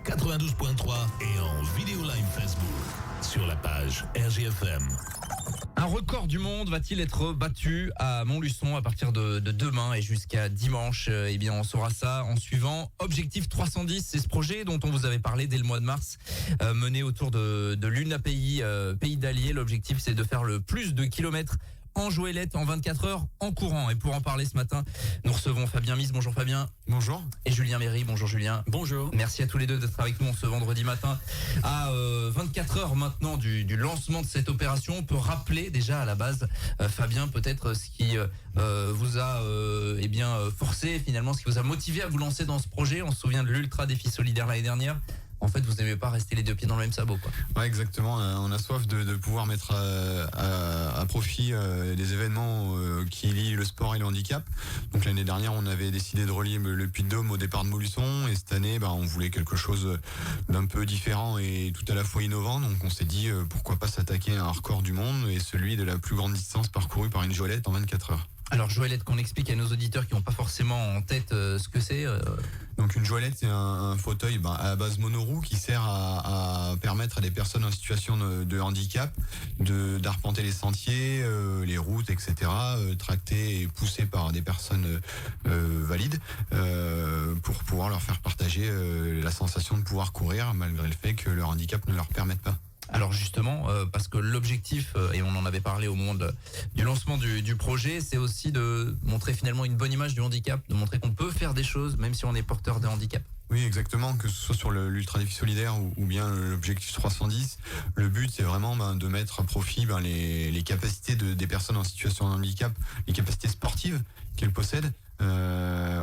92.3 et en vidéo live Facebook sur la page RGFM. Un record du monde va-t-il être battu à Montluçon à partir de demain et jusqu'à dimanche? Eh bien, on saura ça en suivant Objectif 310. C'est ce projet dont on vous avait parlé dès le mois de mars, mené autour de l'UNAPI, pays d'Allier. L'objectif, c'est de faire le plus de kilomètres en joëlette en 24 heures en courant. Et pour en parler ce matin, nous recevons Fabien Mise. Bonjour Fabien. Bonjour. Et Julien Méry. Bonjour Julien. Bonjour. Merci à tous les deux d'être avec nous ce vendredi matin. À 24 heures maintenant du lancement de cette opération, on peut rappeler déjà à la base, Fabien, peut-être ce qui vous a forcé finalement, ce qui vous a motivé à vous lancer dans ce projet. On se souvient de l'Ultra Défi Solidaire l'année dernière. En fait, vous n'aimez pas rester les deux pieds dans le même sabot, quoi. Ouais, exactement. On a soif de pouvoir mettre à profit des événements qui lient le sport et le handicap. Donc l'année dernière, on avait décidé de relier le Puy-de-Dôme au départ de Montluçon, et cette année, on voulait quelque chose d'un peu différent et tout à la fois innovant. Donc on s'est dit pourquoi pas s'attaquer à un record du monde et celui de la plus grande distance parcourue par une joëlette en 24 heures. Alors joëlette, qu'on explique à nos auditeurs qui n'ont pas forcément en tête ce que c'est. Donc une joëlette, c'est un fauteuil à base monoroue qui sert à permettre à des personnes en situation de handicap d'arpenter les sentiers, les routes, etc., tractés et poussés par des personnes valides, pour pouvoir leur faire partager la sensation de pouvoir courir malgré le fait que leur handicap ne leur permette pas. Alors justement, parce que l'objectif, et on en avait parlé au moment du lancement du projet, c'est aussi de montrer finalement une bonne image du handicap, de montrer qu'on peut faire des choses même si on est porteur de handicap. Oui, exactement, que ce soit sur l'Ultra Défi Solidaire ou bien l'Objectif 310, le but c'est vraiment de mettre à profit les capacités des personnes en situation de handicap, les capacités sportives qu'elles possèdent.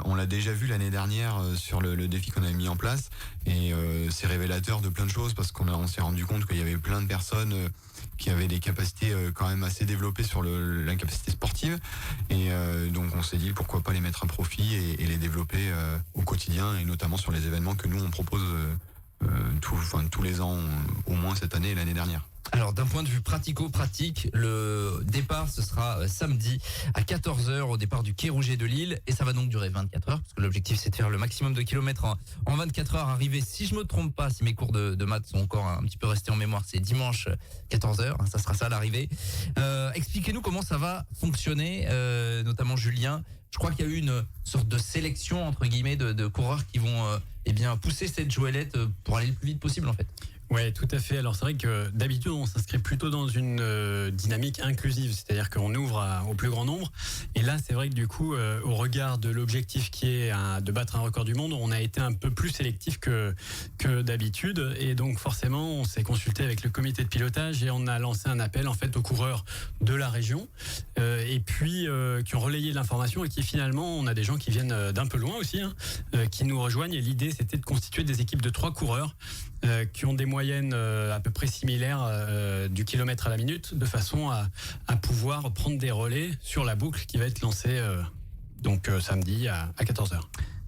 On l'a déjà vu l'année dernière sur le défi qu'on avait mis en place, et c'est révélateur de plein de choses parce qu'on s'est rendu compte qu'il y avait plein de personnes qui avaient des capacités quand même assez développées sur la capacité sportive, et donc on s'est dit pourquoi pas les mettre à profit et les développer au quotidien, et notamment sur les événements que nous on propose tous les ans, au moins cette année et l'année dernière. Alors d'un point de vue pratico-pratique, le départ ce sera samedi à 14h au départ du quai Rouget de Lille, et ça va donc durer 24 heures parce que l'objectif c'est de faire le maximum de kilomètres en 24 heures. Arrivé, si je me trompe pas, si mes cours de maths sont encore un petit peu restés en mémoire, c'est dimanche 14h, ça sera ça l'arrivée. Expliquez-nous comment ça va fonctionner, notamment Julien. Je crois qu'il y a eu une sorte de sélection entre guillemets de coureurs qui vont pousser cette joëlette pour aller le plus vite possible en fait. Ouais, tout à fait. Alors c'est vrai que d'habitude on s'inscrit plutôt dans une dynamique inclusive, c'est-à-dire qu'on ouvre au plus grand nombre. Et là, c'est vrai que du coup, au regard de l'objectif qui est de battre un record du monde, on a été un peu plus sélectif que d'habitude. Et donc forcément, on s'est consulté avec le comité de pilotage et on a lancé un appel en fait aux coureurs de la région, et puis qui ont relayé l'information, et qui finalement, on a des gens qui viennent d'un peu loin aussi, qui nous rejoignent. Et l'idée, c'était de constituer des équipes de 3 coureurs qui ont des moyennes à peu près similaires du kilomètre à la minute, de façon à pouvoir prendre des relais sur la boucle qui va être lancée samedi à 14h.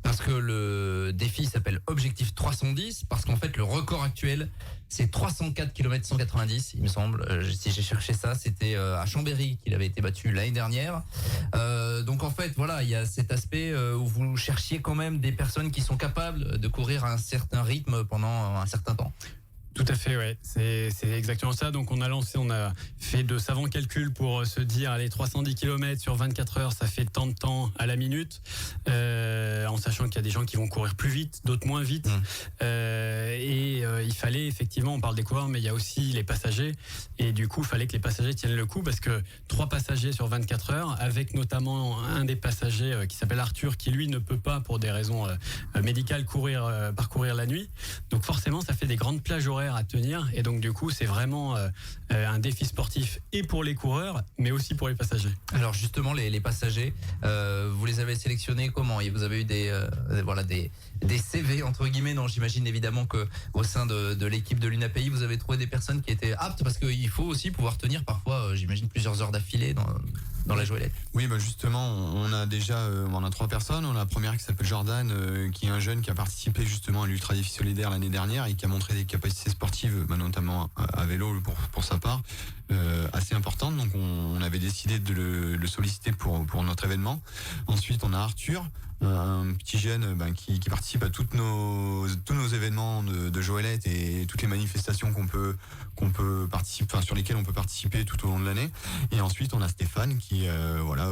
Parce que le défi s'appelle Objectif 310, parce qu'en fait le record actuel c'est 304 km 190, il me semble. Si j'ai cherché ça, c'était à Chambéry qu'il avait été battu l'année dernière. Donc en fait voilà, il y a cet aspect où vous cherchiez quand même des personnes qui sont capables de courir à un certain rythme pendant un certain temps. Tout à fait, ouais. C'est exactement ça. Donc on a fait de savants calculs pour se dire, allez, 310 km sur 24 heures, ça fait tant de temps à la minute, en sachant qu'il y a des gens qui vont courir plus vite, d'autres moins vite. Il fallait effectivement, on parle des coureurs, mais il y a aussi les passagers. Et du coup, il fallait que les passagers tiennent le coup, parce que 3 passagers sur 24 heures, avec notamment un des passagers qui s'appelle Arthur, qui lui ne peut pas, pour des raisons médicales, parcourir la nuit. Donc forcément, ça fait des grandes plages horaires à tenir, et donc du coup c'est vraiment un défi sportif et pour les coureurs mais aussi pour les passagers. Alors justement les passagers, vous les avez sélectionnés comment? Et vous avez eu des CV entre guillemets? Non, j'imagine évidemment que au sein de l'équipe de l'UNAPI vous avez trouvé des personnes qui étaient aptes, parce qu'il faut aussi pouvoir tenir parfois j'imagine plusieurs heures d'affilée dans la joëlette. Oui, justement on a 3 personnes. On a la première qui s'appelle Jordan, qui est un jeune qui a participé justement à l'Ultra Défi Solidaire l'année dernière et qui a montré des capacités sportives, notamment à vélo pour sa part, assez importantes. Donc on avait décidé de le solliciter pour notre événement. Ensuite on a Arthur, un petit jeune qui participe à tous nos événements de Joëlette et toutes les manifestations qu'on peut participer, sur lesquelles on peut participer tout au long de l'année. Et ensuite on a Stéphane qui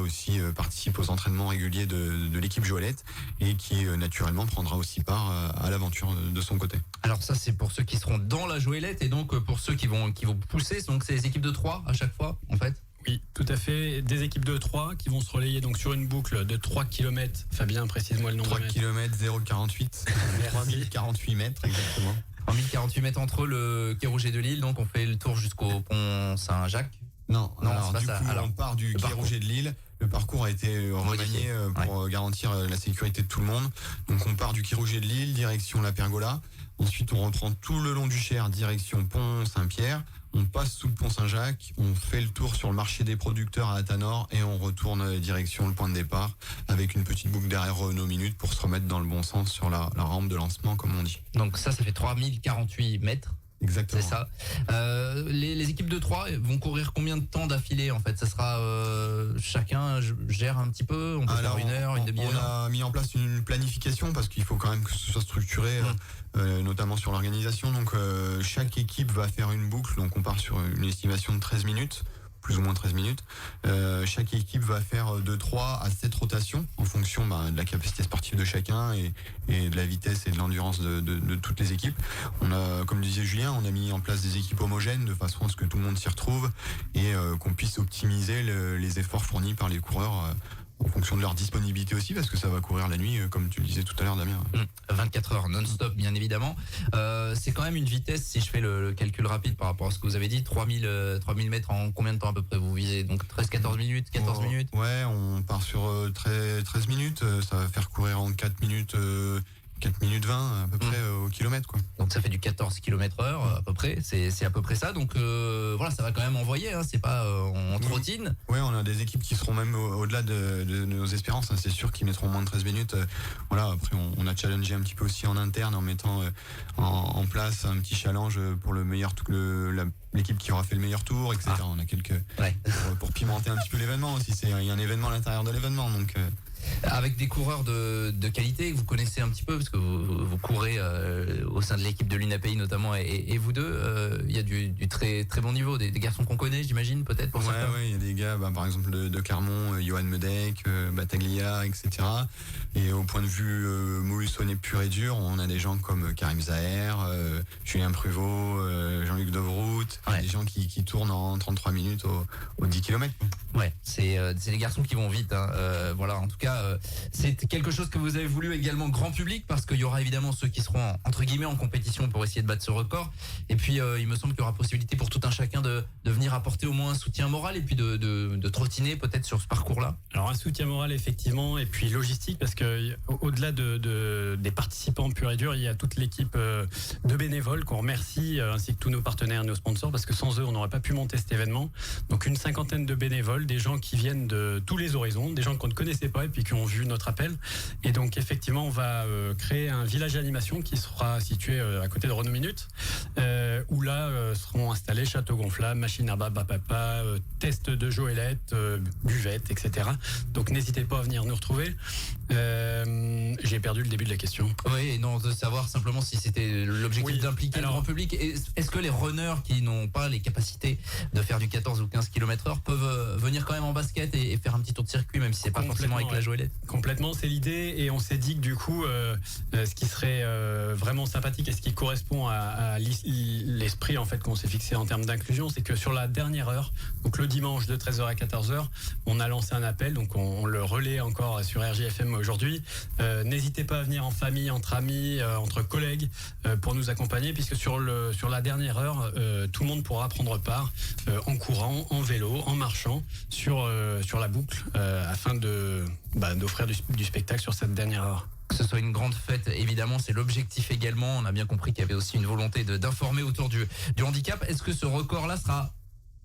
aussi participe aux entraînements réguliers de l'équipe Joëlette et qui naturellement prendra aussi part à l'aventure de son côté. Alors ça c'est pour ceux qui seront dans la Joëlette et donc pour ceux qui vont pousser, donc c'est les équipes de 3 à chaque fois en fait. Oui, tout à fait. Des équipes de 3 qui vont se relayer donc sur une boucle de 3 km. Fabien, précise-moi le nombre 3 de mètres. km 0,48. 3048 mètres exactement. 3048 mètres entre le quai Rouget de Lille, donc on fait le tour jusqu'au pont Saint-Jacques. Non, alors, c'est pas ça. on part du quai Rouget de Lille. Le parcours a été remanié pour garantir la sécurité de tout le monde. Donc on part du quai Rouget de Lille, direction la Pergola. Ensuite on reprend tout le long du Cher, direction pont Saint-Pierre. On passe sous le pont Saint-Jacques, on fait le tour sur le marché des producteurs à Athanor et on retourne direction le point de départ avec une petite boucle derrière nos minutes pour se remettre dans le bon sens sur la rampe de lancement comme on dit. Donc ça fait 3048 mètres. Exactement. C'est ça. Les équipes de 3 vont courir combien de temps d'affilée en fait? Ça sera chacun gère un petit peu. On peut faire une heure, une demi-heure. On a mis en place une planification parce qu'il faut quand même que ce soit structuré, notamment sur l'organisation. Donc chaque équipe va faire une boucle. Donc on part sur une estimation de 13 minutes. Plus ou moins 13 minutes. Chaque équipe va faire de 3 à 7 rotations en fonction de la capacité sportive de chacun et de la vitesse et de l'endurance de toutes les équipes. On a, comme disait Julien, on a mis en place des équipes homogènes de façon à ce que tout le monde s'y retrouve et qu'on puisse optimiser les efforts fournis par les coureurs en fonction de leur disponibilité aussi, parce que ça va courir la nuit, comme tu le disais tout à l'heure, Damien. 24 heures non-stop, bien évidemment. C'est quand même une vitesse, si je fais le calcul rapide par rapport à ce que vous avez dit, 3000 mètres en combien de temps à peu près vous visez? Donc 13-14 minutes, 14 minutes? Ouais, on part sur 13 minutes, ça va faire courir en 4 minutes... 4 minutes 20 à peu près au kilomètre quoi. Donc ça fait du 14 km/h à peu près, c'est à peu près ça. Donc voilà, ça va quand même envoyer, hein, c'est pas en trottine. Ouais, on a des équipes qui seront même au-delà de nos espérances, hein. C'est sûr qu'ils mettront moins de 13 minutes. Voilà, après on a challengé un petit peu aussi en interne en mettant en place un petit challenge pour le meilleur l'équipe qui aura fait le meilleur tour, etc. On a quelques pour pimenter un petit peu l'événement aussi. Il y a un événement à l'intérieur de l'événement, donc. Avec des coureurs de qualité que vous connaissez un petit peu, parce que vous courez au sein de l'équipe de l'UNAPI notamment, et vous deux, il y a du très très bon niveau, des garçons qu'on connaît, j'imagine, peut-être pour certains. Ouais, il y a des gars, par exemple de Carmont, Johan Medec, Battaglia, etc. Et au point de vue Mohussonais pur et dur, on a des gens comme Karim Zaher, Julien Pruvot, Jean-Luc Dovrout, des gens qui tournent en 33 minutes aux 10 km. Ouais, c'est des garçons qui vont vite, hein. Voilà, en tout cas, c'est quelque chose que vous avez voulu également grand public, parce qu'il y aura évidemment ceux qui seront entre guillemets en compétition pour essayer de battre ce record, et puis il me semble qu'il y aura possibilité pour tout un chacun de venir apporter au moins un soutien moral et puis de trottiner peut-être sur ce parcours-là. Alors un soutien moral effectivement, et puis logistique, parce que au-delà des participants purs et durs, il y a toute l'équipe de bénévoles qu'on remercie, ainsi que tous nos partenaires, nos sponsors, parce que sans eux on n'aurait pas pu monter cet événement. Donc une cinquantaine de bénévoles, des gens qui viennent de tous les horizons, des gens qu'on ne connaissait pas et puis qui ont vu notre appel. Et donc effectivement on va créer un village d'animation qui sera situé à côté de Renault Minute, où là seront installés château gonflable, machine à papa, test de Joëlette, buvette, etc. Donc n'hésitez pas à venir nous retrouver. J'ai perdu le début de la question. Oui, et non, de savoir simplement si c'était l'objectif d'impliquer le grand public. Est-ce que les runners qui n'ont pas les capacités de faire du 14 ou 15 km/h peuvent venir quand même en basket et faire un petit tour de circuit, même si c'est pas forcément avec la Joëlette? Complètement, c'est l'idée, et on s'est dit que du coup ce qui serait vraiment sympathique et ce qui correspond à l'esprit en fait qu'on s'est fixé en termes d'inclusion, c'est que sur la dernière heure, donc le dimanche de 13h à 14h, on a lancé un appel, donc on le relaie encore sur RJFM aujourd'hui. N'hésitez pas à venir en famille, entre amis, entre collègues pour nous accompagner, puisque sur la dernière heure, tout le monde pourra prendre part en courant, en vélo, en marchant sur la boucle afin d'offrir du spectacle sur cette dernière heure. Que ce soit une grande fête, évidemment, c'est l'objectif également. On a bien compris qu'il y avait aussi une volonté d'informer autour du handicap. Est-ce que ce record-là sera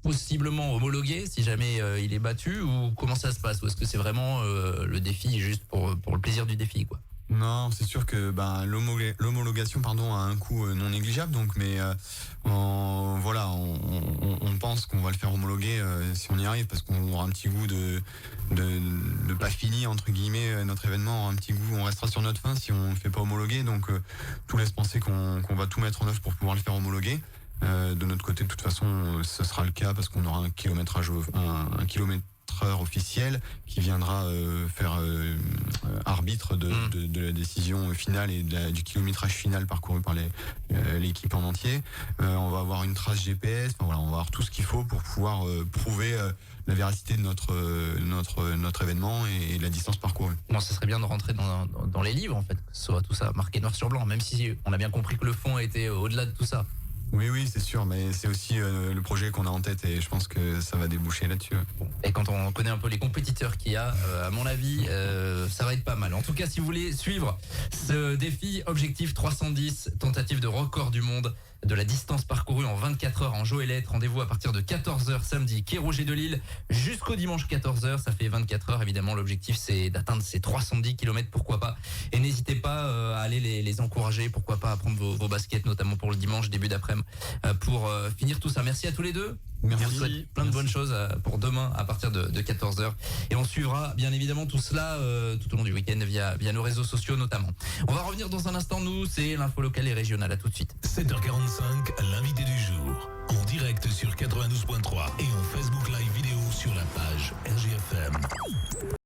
possiblement homologué si jamais il est battu, ou comment ça se passe, ou est-ce que c'est vraiment le défi juste pour le plaisir du défi, quoi? Non, c'est sûr que l'homologation a un coût non négligeable. Donc, mais on pense qu'on va le faire homologuer si on y arrive, parce qu'on aura un petit goût de pas fini entre guillemets notre événement, aura un petit goût, on restera sur notre fin si on le fait pas homologuer. Donc tout laisse penser qu'on va tout mettre en œuvre pour pouvoir le faire homologuer. De notre côté, de toute façon, ce sera le cas parce qu'on aura un kilomètre-heure officiel qui viendra faire arbitre de la décision finale et du kilométrage final parcouru par l'équipe en entier. On va avoir une trace GPS, on va avoir tout ce qu'il faut pour pouvoir prouver la véracité de notre événement et la distance parcourue. Bon, ce serait bien de rentrer dans les livres, en fait, que ce soit tout ça marqué noir sur blanc, même si on a bien compris que le fond était au-delà de tout ça. Oui, c'est sûr, mais c'est aussi le projet qu'on a en tête et je pense que ça va déboucher là-dessus. Et quand on connaît un peu les compétiteurs qu'il y a, à mon avis, ça va être pas mal. En tout cas, si vous voulez suivre ce défi Objectif 310, tentative de record du monde de la distance parcourue en 24 heures en Joëlette, rendez-vous à partir de 14h samedi, quai Rouget de Lille, jusqu'au dimanche 14h, ça fait 24 heures. Évidemment, l'objectif c'est d'atteindre ces 310 km, pourquoi pas. Et n'hésitez pas à aller les encourager, pourquoi pas à prendre vos baskets, notamment pour le dimanche, début d'après-midi, pour finir tout ça. Merci à tous les deux. Merci. On vous souhaite plein de bonnes choses pour demain à partir de 14h. Et on suivra bien évidemment tout cela tout au long du week-end via nos réseaux sociaux notamment. On va revenir dans un instant, nous, c'est l'info locale et régionale. À tout de suite. 7h45, l'info